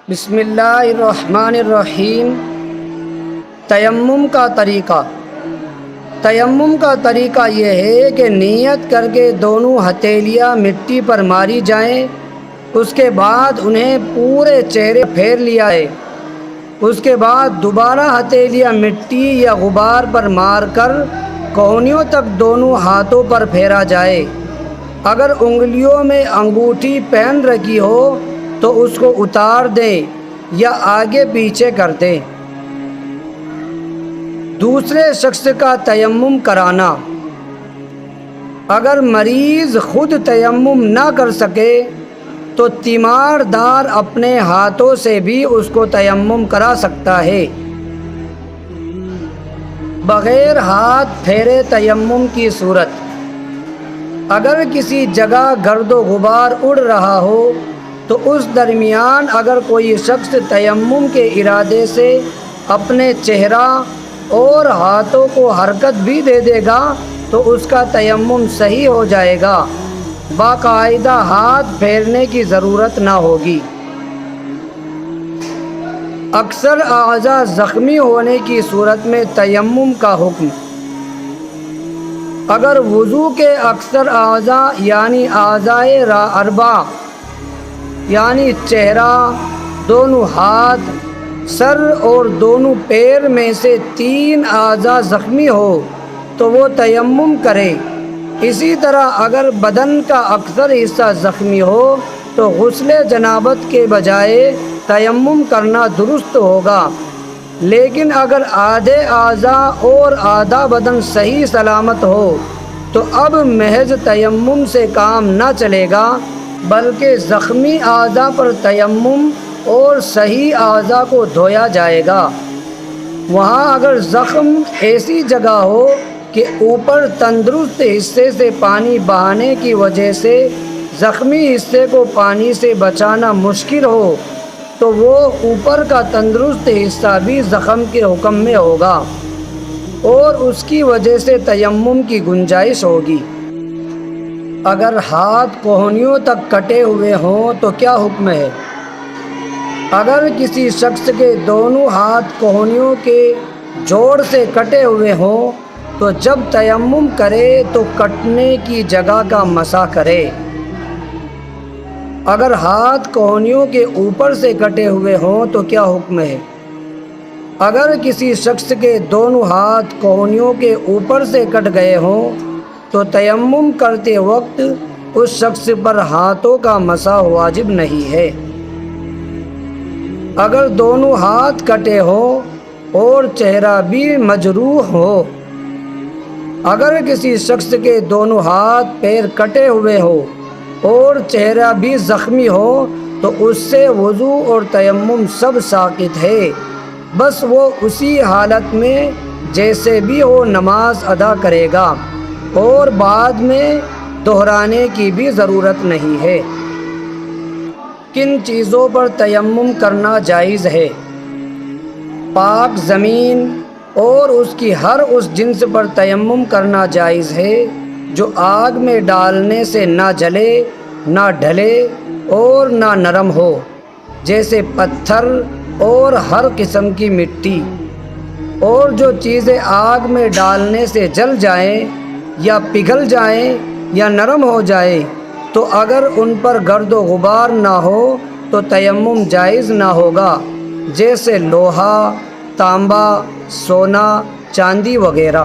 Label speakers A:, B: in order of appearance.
A: بسم اللہ الرحمن الرحیم۔ تیمم کا طریقہ۔ تیمم کا طریقہ یہ ہے کہ نیت کر کے دونوں ہتھیلیاں مٹی پر ماری جائیں، اس کے بعد انہیں پورے چہرے پھیر لیا ہے۔ اس کے بعد دوبارہ ہتھیلیاں مٹی یا غبار پر مار کر کوہنیوں تک دونوں ہاتھوں پر پھیرا جائے۔ اگر انگلیوں میں انگوٹھی پہن رکھی ہو تو اس کو اتار دیں یا آگے پیچھے کر دیں۔ دوسرے شخص کا تیمم کرانا۔ اگر مریض خود تیمم نہ کر سکے تو تیمار دار اپنے ہاتھوں سے بھی اس کو تیمم کرا سکتا ہے۔ بغیر ہاتھ پھیرے تیمم کی صورت۔ اگر کسی جگہ گرد و غبار اڑ رہا ہو تو اس درمیان اگر کوئی شخص تیمم کے ارادے سے اپنے چہرہ اور ہاتھوں کو حرکت بھی دے دے گا تو اس کا تیمم صحیح ہو جائے گا، باقاعدہ ہاتھ پھیرنے کی ضرورت نہ ہوگی۔ اکثر اعضاء زخمی ہونے کی صورت میں تیمم کا حکم۔ اگر وضو کے اکثر اعضاء یعنی اعضائے اربعہ یعنی چہرہ، دونوں ہاتھ، سر اور دونوں پیر میں سے 3 اعضاء زخمی ہو تو وہ تیمم کرے۔ اسی طرح اگر بدن کا اکثر حصہ زخمی ہو تو غسل جنابت کے بجائے تیمم کرنا درست ہوگا، لیکن اگر آدھے اعضاء اور آدھا بدن صحیح سلامت ہو تو اب محض تیمم سے کام نہ چلے گا، بلکہ زخمی اعضاء پر تیمم اور صحیح اعضاء کو دھویا جائے گا۔ وہاں اگر زخم ایسی جگہ ہو کہ اوپر تندرست حصے سے پانی بہانے کی وجہ سے زخمی حصے کو پانی سے بچانا مشکل ہو تو وہ اوپر کا تندرست حصہ بھی زخم کے حکم میں ہوگا اور اس کی وجہ سے تیمم کی گنجائش ہوگی۔ اگر ہاتھ کوہنیوں تک کٹے ہوئے ہوں تو کیا حکم ہے؟ اگر کسی شخص کے دونوں ہاتھ کوہنیوں کے جوڑ سے کٹے ہوئے ہوں تو جب تیمم کرے تو کٹنے کی جگہ کا مسح کرے۔ اگر ہاتھ کوہنیوں کے اوپر سے کٹے ہوئے ہوں تو کیا حکم ہے؟ اگر کسی شخص کے دونوں ہاتھ کوہنیوں کے اوپر سے کٹ گئے ہوں تو تیمم کرتے وقت اس شخص پر ہاتھوں کا مسح واجب نہیں ہے۔ اگر دونوں ہاتھ کٹے ہوں اور چہرہ بھی مجروح ہو۔ اگر کسی شخص کے دونوں ہاتھ پیر کٹے ہوئے ہو اور چہرہ بھی زخمی ہو تو اس سے وضو اور تیمم سب ساقط ہے، بس وہ اسی حالت میں جیسے بھی ہو نماز ادا کرے گا اور بعد میں دہرانے کی بھی ضرورت نہیں ہے۔ کن چیزوں پر تیمم کرنا جائز ہے؟ پاک زمین اور اس کی ہر اس جنس پر تیمم کرنا جائز ہے جو آگ میں ڈالنے سے نہ جلے، نہ ڈھلے اور نہ نرم ہو، جیسے پتھر اور ہر قسم کی مٹی، اور جو چیزیں آگ میں ڈالنے سے جل جائیں یا پگھل جائیں یا نرم ہو جائیں تو اگر ان پر گرد و غبار نہ ہو تو تیمم جائز نہ ہوگا، جیسے لوہا، تانبا، سونا، چاندی وغیرہ۔